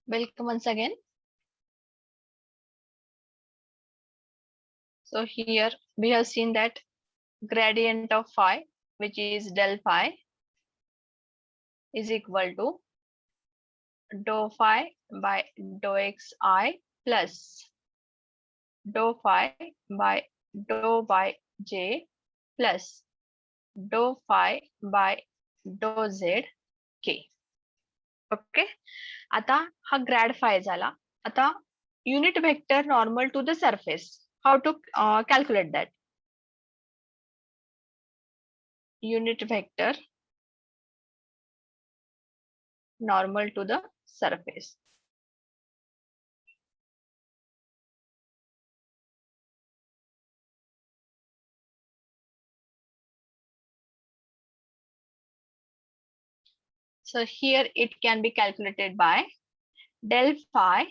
Welcome once again. So here we have seen that gradient of phi, which is del phi, is equal to dou phi by dou xi plus dou phi by dou j plus dou phi by dou z k. Okay, आता हा grad phi झाला. आता unit vector normal to the surface, how to calculate that? Unit vector normal to the surface. So here it can be calculated by del phi.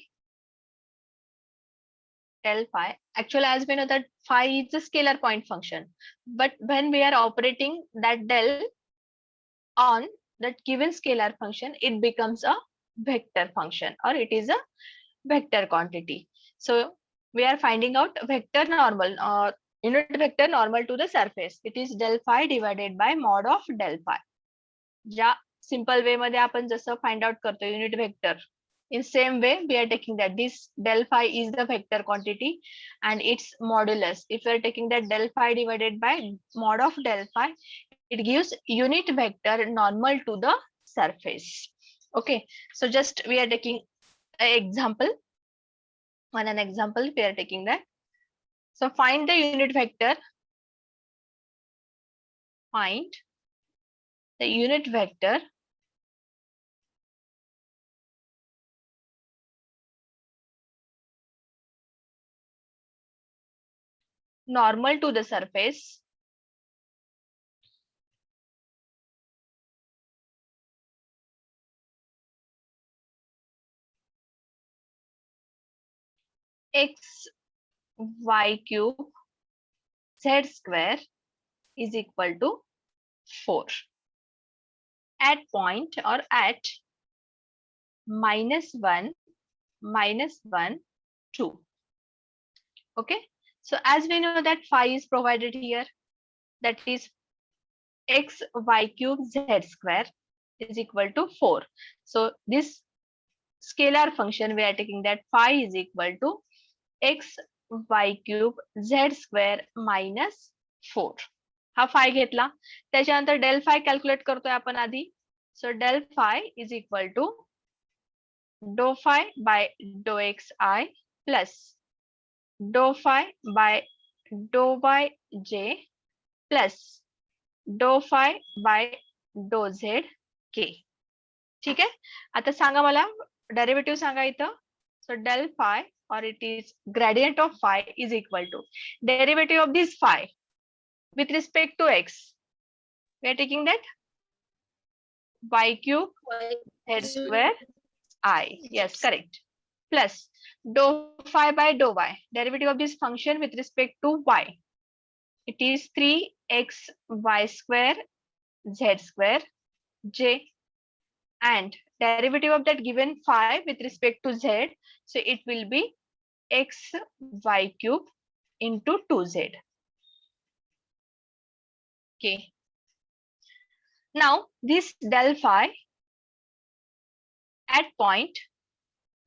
Del phi. Actually, as we know that phi is a scalar point function, but when we are operating that del on that given scalar function, it becomes a vector function or it is a vector quantity. So we are finding out vector normal unit vector normal to the surface. It is del phi divided by mod of del phi. ज्या simple way मध्ये आपण जसं find out करतो unit vector, in same way we are taking that this del phi is the vector quantity and its modulus. If we are taking that del phi divided by mod of del phi, it gives unit vector normal to the surface. Okay, so just we are taking an example. On an example we are taking that. So find the unit vector. Find the unit vector normal to the surface x y cube z square is equal to 4 at point or at -1, -1, 2. Okay, so as we know that phi is provided here, that is x y cube z square is equal to 4. So this scalar function we are taking that phi is equal to x y cube z square minus 4. हा फाय घेतला, त्याच्यानंतर del फाय calculate करतोय आपण आधी. So del phi is equal to do phi by dough x i plus do phi by dough Y J plus do phi by dough Z k. ठीक आहे, आता सांगा मला डेरिव्हेटिव्ह सांगा इथं. So del phi or it is gradient of phi is equal to derivative of this phi with respect to x. We are taking that y cube z square I. Yes, correct. Plus dou phi by dou y. Derivative of this function with respect to y. It is 3x y square z square j. And derivative of that given phi with respect to z. So it will be x y cube into 2z. Okay. Now this del phi at point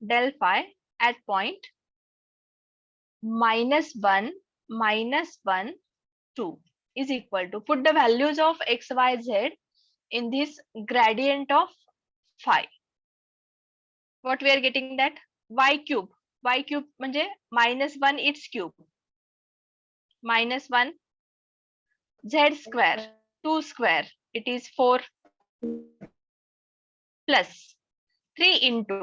del phi at point -1, -1, 2 is equal to, put the values of x, y, z in this gradient of phi. What we are getting that y cube. Y cube म्हणजे -1 its cube, -1 z square 2 square it is 4 plus 3 into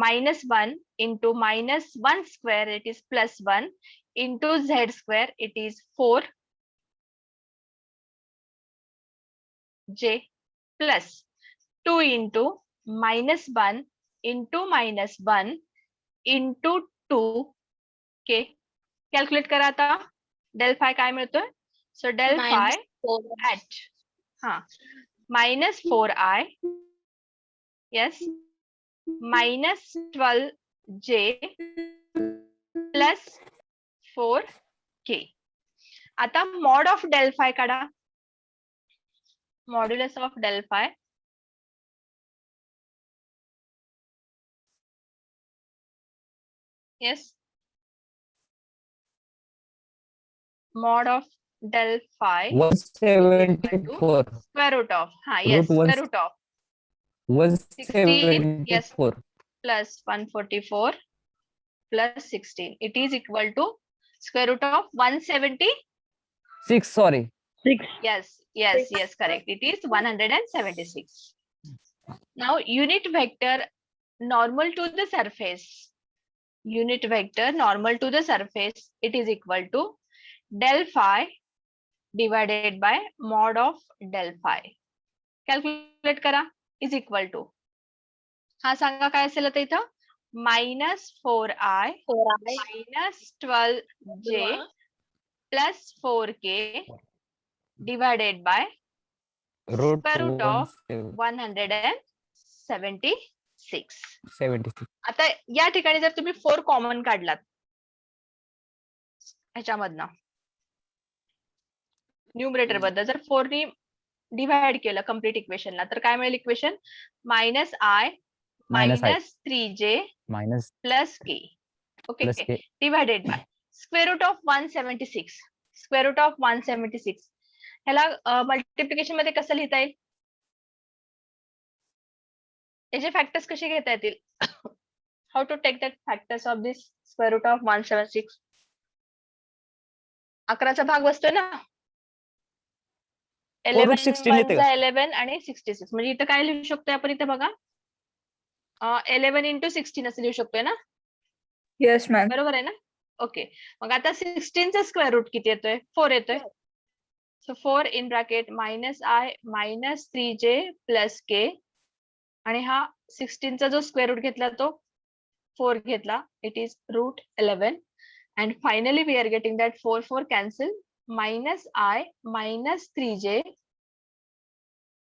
-1 into -1 square it is +1 into z square it is 4 j plus 2 into -1 into -1 into 2 k. कॅल्क्युलेट करा आता. Del phi काय मिळतोय? So del phi at -4i. Yes, -12j plus 4k. आता mod of del phi काढा. Modulus of del phi yes, mod of del phi is equal to 174. square root of Root square root of 16 yes 174. plus 144 plus 16. It is equal to square root of 170. 6, sorry. 6. Yes, correct. It is 176. Now unit vector normal to the surface. Unit vector normal to the surface. It is equal to del phi divided by mod of del phi. Calculate करा. Is equal to हा सांगा काय असेल आता इथं -4i -12j plus 4k divided by Root square root of 176. 176. आता या ठिकाणी जर तुम्ही 4 कॉमन काढलात ह्याच्यामधनं न्यूमरेटर बद्दल जर 4 नी डिवाइड केलं कम्प्लीट इक्वेशनला तर काय मिळेल equation -i -3j minus plus k okay plus k. Divided by square root of 176. Square root of 176 ह्याला मल्टिप्लिकेशन मध्ये कसं लिहिता येईल? याचे फॅक्टर्स कसे घेता येतील? How to take that factors of this square root of 176? 11चा भाग बसतोय ना, 11 16 येते का? 11 आणि 66 म्हणजे इथं काय लिहू शकतोय आपण इथे बघा 11 into 16 असं लिहू शकतोय ना, Yes, ma'am. बरोबर आहे ना? ओके मग आता 16 चा स्क्वेअर रूट किती येतोय? 4 येतोय. सो 4 in bracket -i -3j plus k आणि हा 16 चा जो स्क्वेअर रूट घेतला तो 4 घेतला. It is √11 and finally we are getting that 4 cancel -i -3j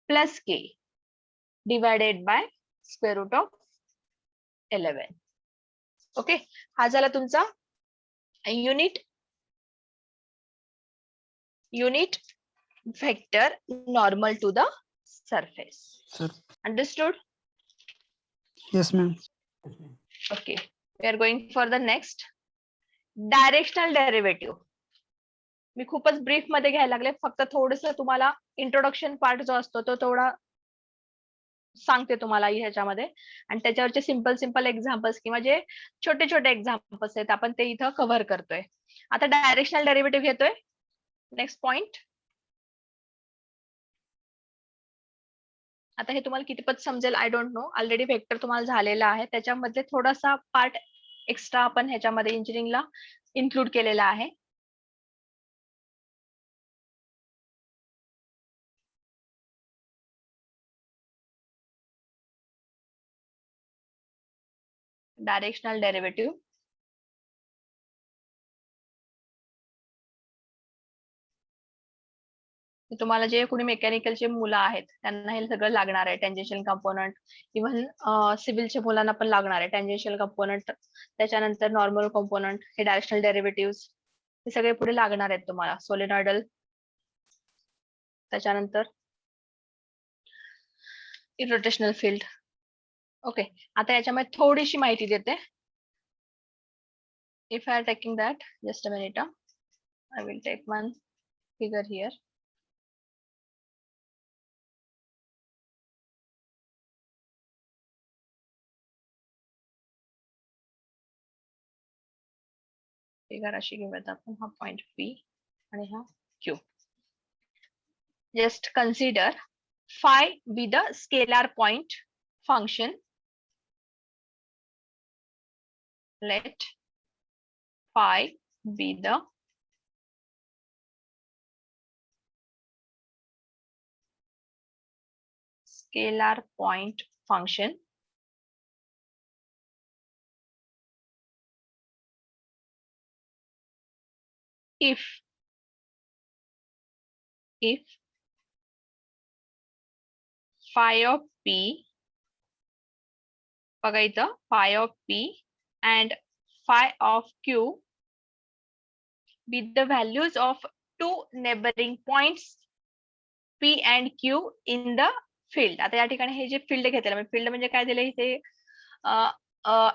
plus k divided by square root of 11. Okay हा झाला तुमचा unit vector normal to the surface. Sir. Understood? Yes, ma'am. Okay, we are going for the next directional derivative. मी खूपच brief मध्ये घ्यायला लागले, फक्त थोडस तुम्हाला इंट्रोडक्शन पार्ट जो असतो तो थोडा सांगते तुम्हाला ह्याच्यामध्ये आणि त्याच्यावरचे सिंपल एक्झाम्पल्स किंवा जे छोटे छोटे एक्झाम्पल्स आहेत आपण ते इथं कव्हर करतोय. आता डायरेक्शनल डेरिव्हेटिव्ह घेतोय. Next point. आता हे तुम्हाला कितपत समजेल I don't know. Already vector तुम्हाला झालेला आहे, त्याच्यामध्ये थोडासा पार्ट एक्स्ट्रा आपण ह्याच्यामध्ये इंजिनिअरिंगला इन्क्लूड केलेला आहे. Directional derivative. तुम्हाला जे कोणी मेकॅनिकलचे मुलं आहेत त्यांना हे सगळं लागणार आहे. टेंजेन्शियल कंपोनंट, इव्हन सिव्हिलच्या मुलांना पण लागणार आहे टेंजेन्शियल कंपोनंट, त्याच्यानंतर नॉर्मल कंपोनंट, हे डायरेक्शनल डेरिव्हेटिव्ह हे सगळे पुढे लागणार आहेत तुम्हाला. सोलेनॉइडल, त्याच्यानंतर इरोटेशनल फील्ड. ओके आता याच्यामध्ये थोडीशी माहिती देते. If I are taking that just a minute, I will take one figure here. Figure अशी घेऊयात आपण. हा पॉइंट पी आणि हा Q. Just consider phi be the scalar point function. Let phi be the scalar point function if phi of p बघा इथं phi of p and phi of q with the values of two neighboring points p and q in the field. आता या ठिकाणी हे जे field घेतलेलं field म्हणजे काय दिलं इथे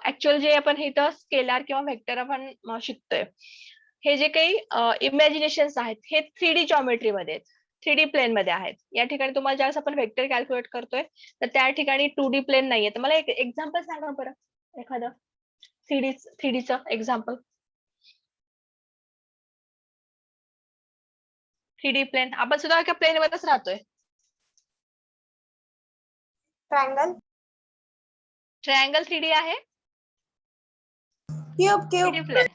ऍक्च्युअल जे आपण इथं स्केलार किंवा व्हेक्टर आपण शिकतोय हे जे काही इमॅजिनेशन्स आहेत हे 3D जॉमेट्री मध्ये आहेत, 3D प्लेन मध्ये आहेत. या ठिकाणी तुम्हाला ज्यावेळेस आपण व्हेक्टर कॅल्क्युलेट करतोय तर त्या ठिकाणी 2D प्लेन नाहीये. तर मला एक एक्झाम्पल सांगा बरं एखादं 3Dचं एक्झाम्पल. 3D प्लेन आपण सुद्धा एका प्लेन वरच राहतोय. ट्रायंगल 3D आहे. क्यूब 3D प्लेन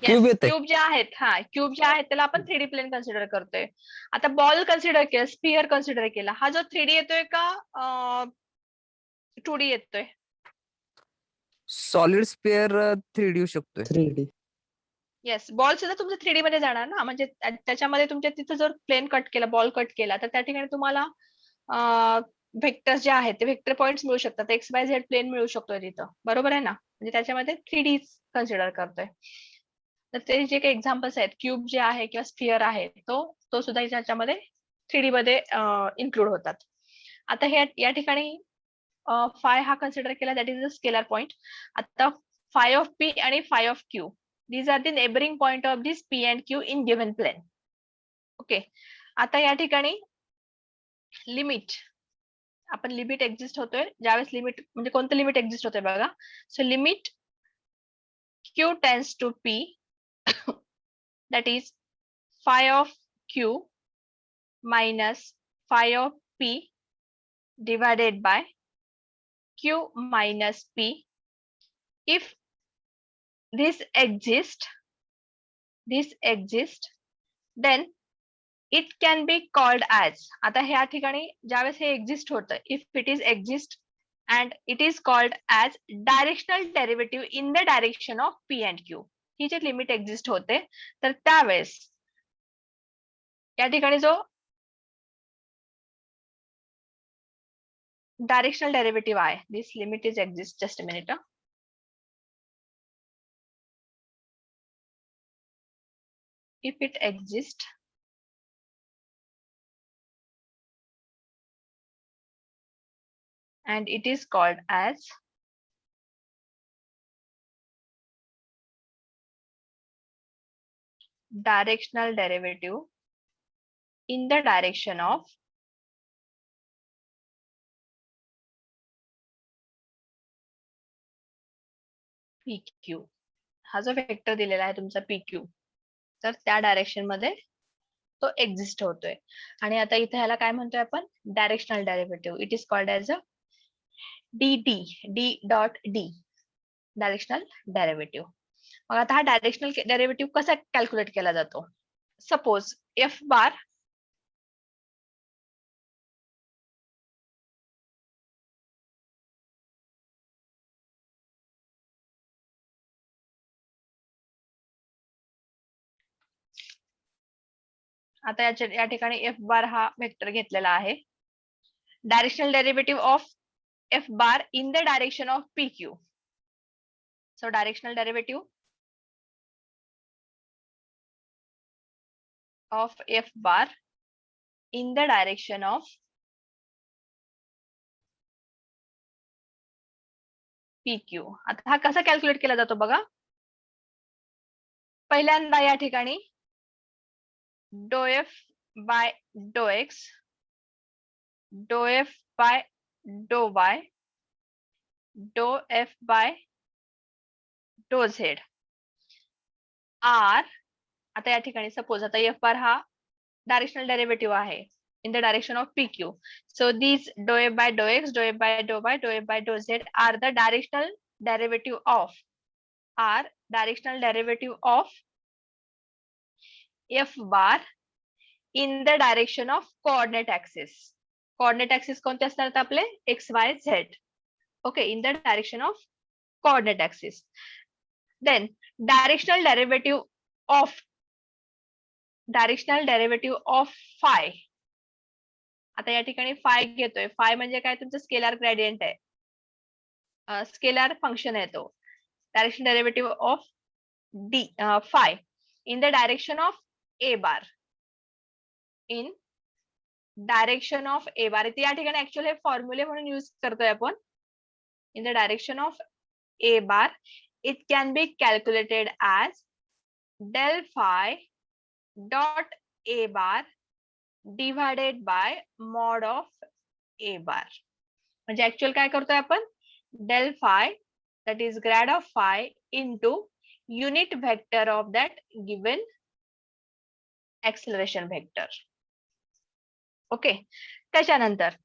Cube येते. क्यूब जे आहेत क्यूब जे आहेत त्याला आपण 3D प्लेन कन्सिडर करतोय. आता बॉल कन्सिडर केला, स्पियर कन्सिडर केला, हा जो 3D येतोय का 2D येतोय? सॉलिड स्पेअर 3D येऊ शकतोय. 3D. येस, बॉल सुद्धा तुमचं 3D मध्ये जाणार ना, म्हणजे त्याच्यामध्ये तुमच्या तिथं जर प्लेन कट केला, बॉल कट केला तर त्या ठिकाणी तुम्हाला व्हेक्टर जे आहेत ते व्हेक्टर पॉइंट्स मिळू शकतात. एक्स वाय झेड प्लेन मिळू शकतोय तिथं, बरोबर आहे ना. म्हणजे त्याच्यामध्ये 3D कन्सिडर करतोय. तर ते जे काही एक्झाम्पल्स आहेत क्यूब जे आहे किंवा स्फिअर आहे तो सुद्धा याच्यामध्ये 3D मध्ये इन्क्लूड होतात. आता हे या ठिकाणी फाय हा कन्सिडर केला, that is a scalar point. आता फाय ऑफ पी आणि phi of Q these are the neighbouring point of this P and Q in given plane. Okay, आता या ठिकाणी लिमिट आपण लिमिट एक्झिस्ट होतोय ज्यावेळेस लिमिट म्हणजे कोणतं लिमिट एक्झिस्ट होतोय बघा. So limit Q tends to P that is phi of q minus phi of p divided by q minus p. If this exists, then it can be called as. आता ह्या ठिकाणी ज्यावेळेस हे exist होतं, if it is exist and it is called as directional derivative in the direction of p and q. He J limit exist होते तर त्यावेळेस या ठिकाणी जो डायरेक्शनल डेरिव्हेटिव्ह आहे, this limit is exist. Just a minute. If it exist and it is called as directional derivative in the direction of PQ. हा जो vector दिलेला आहे तुमचा PQ, तर त्या डायरेक्शन मध्ये तो एक्झिस्ट होतोय. आणि आता इथे ह्याला काय म्हणतोय आपण, directional derivative. It is called as a D dot D, directional derivative. मग आता हा डायरेक्शनल डेरिव्हेटिव्ह कसा कॅल्क्युलेट केला जातो. सपोज एफ बार आता या ठिकाणी एफ बार हा वेक्टर घेतलेला आहे. Directional derivative of F bar in the direction of P Q. So directional derivative of F bar in the direction of P Q. आता हा कसा कॅल्क्युलेट केला जातो बघा. पहिल्यांदा या ठिकाणी डो एफ बाय डो एक्स, डो एफ बाय डो वाय, डो F by dough Z R. आता या ठिकाणी सपोज आता एफ बार हा डायरेक्शनल डेरिव्हेटिव्ह आहे in the direction of PQ. So these dou f by dou x, dou f by dou y, dou f by dou z are the directional derivative of f bar in the direction of coordinate axis. Coordinate axis कोणते असतात आपले x, y, z. Okay, in the direction of coordinate axis. Then directional derivative of phi. आता या ठिकाणी फाय घेतोय. फाय म्हणजे काय, तुमचं स्केलर ग्रेडियंट आहे. स्केलर फंक्शन आहे तो. Direction derivative of D phi in the direction of A bar. In direction of A bar. इथे या ठिकाणी ऍक्च्युअली हे फॉर्म्युले म्हणून यूज करतोय आपण. इन the direction of A bar it can be calculated as del phi dot a bar divided by mod of a bar. म्हणजे actual काय करतोय आपण, del phi that is grad of phi into unit vector of that given acceleration vector. Okay. त्याच्यानंतर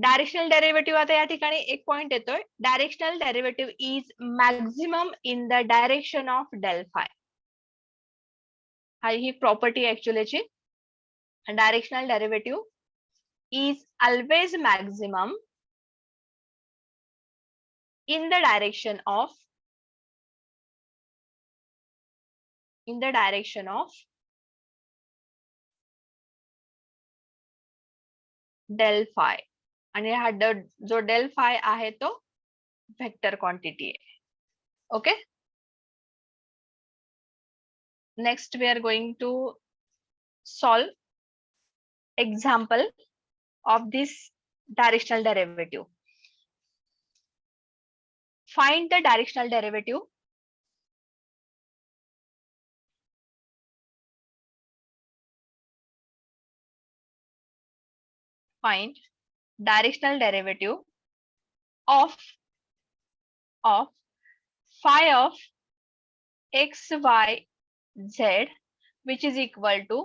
directional derivative, आता या ठिकाणी एक point येतोय. Directional derivative is maximum in the direction of del phi. ही प्रॉपर्टी ऍक्च्युअलीची. Directional derivative is always maximum in the direction of del phi. आणि हा जो डेल फाय आहे तो व्हेक्टर क्वांटिटी आहे. Okay. Next we are going to solve example of this directional derivative. Find the directional derivative find directional derivative of phi of x y z which is equal to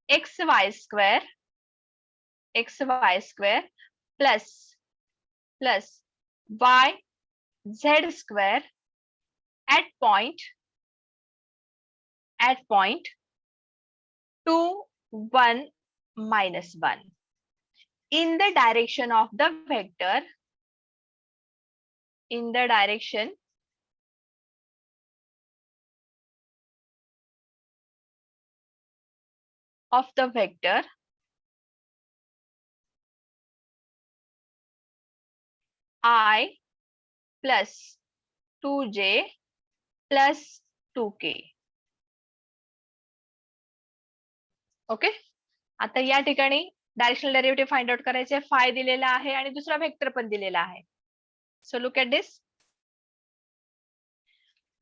xy square plus y z square at point 2 1 minus 1 in the direction of the vector, in the direction of the vector I plus 2j plus 2k. Okay. आता या ठिकाणी directional derivative find out करायचे. फाय दिलेला आहे आणि दुसरा vector पण दिलेला आहे. So look at this.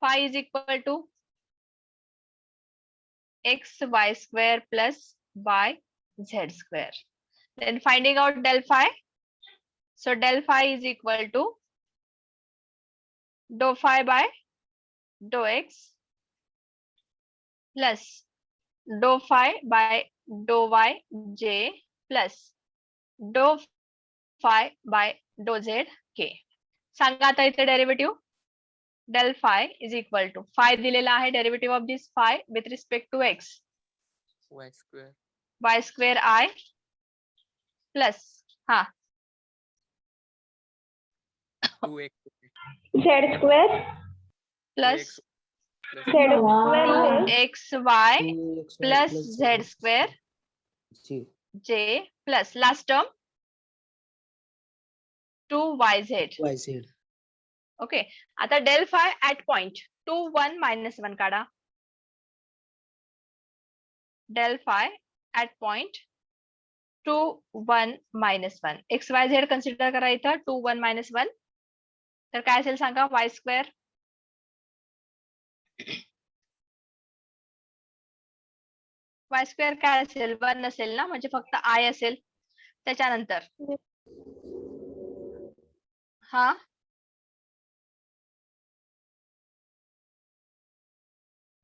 Phi is equal to X Y square plus Y Z square. Then finding out del phi. So del phi is equal to do phi by dough X plus do phi by dough Y J plus do phi by dough Z K. सांगा आता इथे derivative. Del phi is equal to phi दिलेला आहे. Derivative of this phi with respect to X Y square I plus Z square plus Z square X Y plus Z square J plus last term 2yz. Okay. आता del phi at point 2 1 minus 1 काढा. Del phi at point 2 1 minus 1. X Y Z consider करा इथं. 2 1 minus 1 तर काय असेल सांगा. वाय square काय असेल 1 असेल ना, म्हणजे फक्त आय असेल. त्याच्यानंतर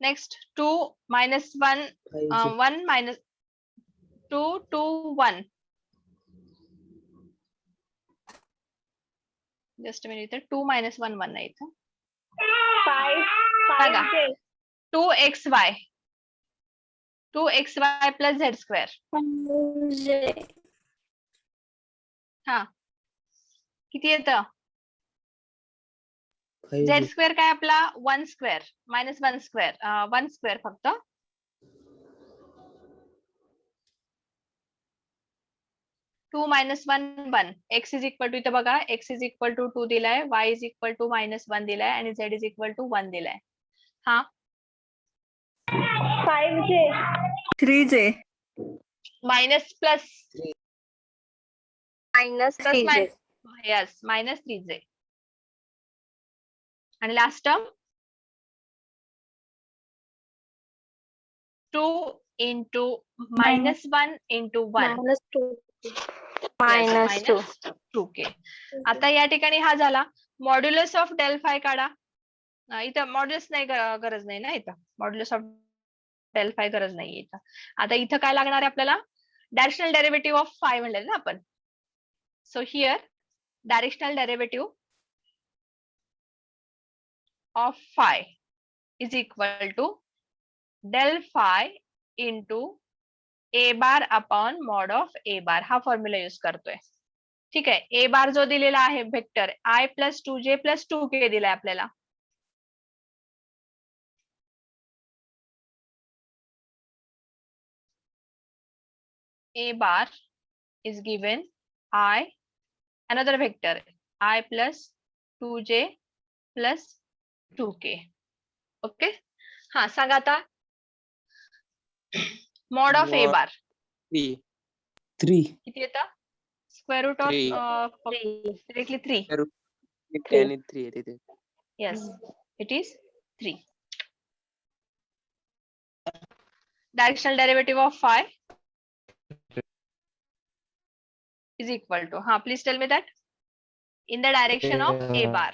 next 2 minus 1 1 minus 2 2 1. Just minute. 2 minus 1 1 आहे इथं. 2xy 2xy plus Z square. किती येतं. झेड स्क्वेअर काय आपला 1 स्क्वेअर मायनस 1 स्क्वेअर 1 स्क्वेअर फक्त. 2 minus 1 1. X is equal to इथं बघा x is equal to 2 दिलाय, y is equal to minus 1 दिलाय आणि z is equal to 1 दिलाय. हा 5J. 3J. minus plus Minus plus 3J. minus yes minus 3j. आणि last term 2 into minus 1 into 1. Minus 2. Yes, minus 2k. आता या ठिकाणी हा झाला. मॉड्युलस ऑफ डेल फाय काढा. इथं मॉड्युलस नाही गरज नाही ना, इथं मॉड्युलस ऑफ डेल फाय गरज नाही इथं. आता इथं काय लागणार आहे आपल्याला, डायरेक्शनल डेरिव्हेटिव्ह ऑफ फाय म्हणलेलं ना आपण. So here directional derivative of phi is equal to del phi into A bar upon mod of A bar. हा फॉर्म्युला यूज करतोय. ठीक आहे. ए बार जो दिलेला आहे vector I plus 2j plus 2k दिलाय आपल्याला. A bar is given I, another vector I plus 2j plus 2k. Okay. हा सांगा आता. Mod of A bar 3. किती येतं? Square root Three. Of directly 3. आणि 3 आहे तिथे. Yes, it is 3. Directional derivative of phi is equal to. Please tell me that. In the direction of a bar.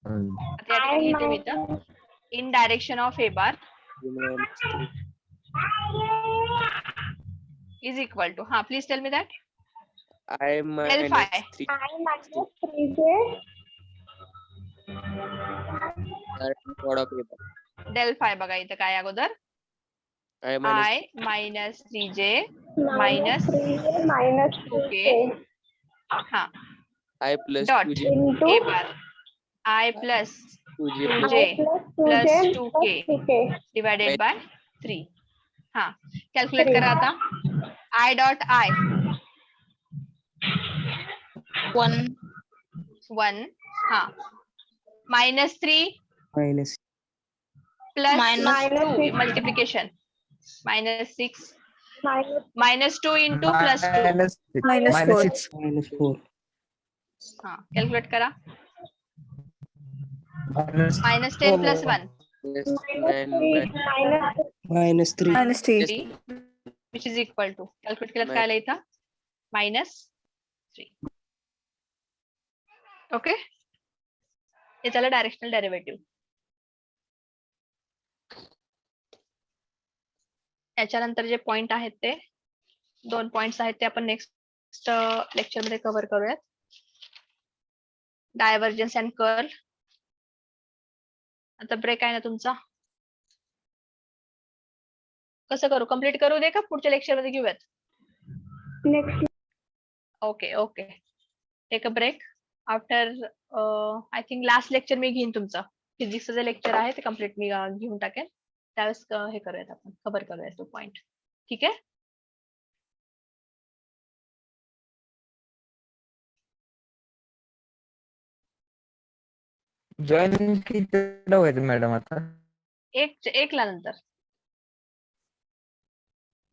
आता या ठिकाणी लिहिते मी इथं. In direction of a bar is equal to. Please tell me that. I Del phi. minus 3. I minus 3J. Mod of a bar. Del phi बघा इथं काय अगोदर. I minus I minus 3j Minus 3J minus 2K. हा I plus dot 2j Into a bar I plus 2j I 2j plus 2J plus 2K. plus 2K. divided by 3. हा calculate करा आता. I dot I 1 हा minus 3 minus plus Minus 2 six. multiplication minus 6 Minus minus 2 into plus 2. Minus 4. minus 4. हा calculate करा. Minus minus 10 plus 1 yes, minus 3. minus 3. -3. 3 which is equal to. Calculate केलं काय आलं इथं minus 3. ओके. हे झालं डायरेक्शनल डेरिव्हेटिव्ह. त्याच्यानंतर जे point आहेत ते 2 पॉइंट्स आहेत ते आपण नेक्स्ट लेक्चर मध्ये कव्हर करूयात. Divergence and curl. आता ब्रेक आहे ना तुमचा, कसं करू, कम्प्लीट करू दे का पुढच्या लेक्चर मध्ये घेऊयात? Next. Okay okay. Take a break after I think last lecture मी घेईन तुमचं. फिजिक्सचं जे लेक्चर आहे ते कम्प्लीट मी घेऊन टाकेन. त्यावेळेस हे करूयात आपण, कव्हर करूयात तो पॉइंट. ठीक आहे. जॉईन किती व्हायचं मॅडम आता? एकला नंतर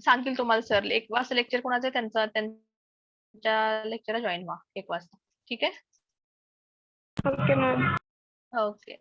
सांगतील तुम्हाला सर. 1 वाजता लेक्चर कोणाचं आहे त्यांच्या लेक्चरला जॉईन व्हा 1 वाजता. ठीक आहे. Okay, ma'am. ओके.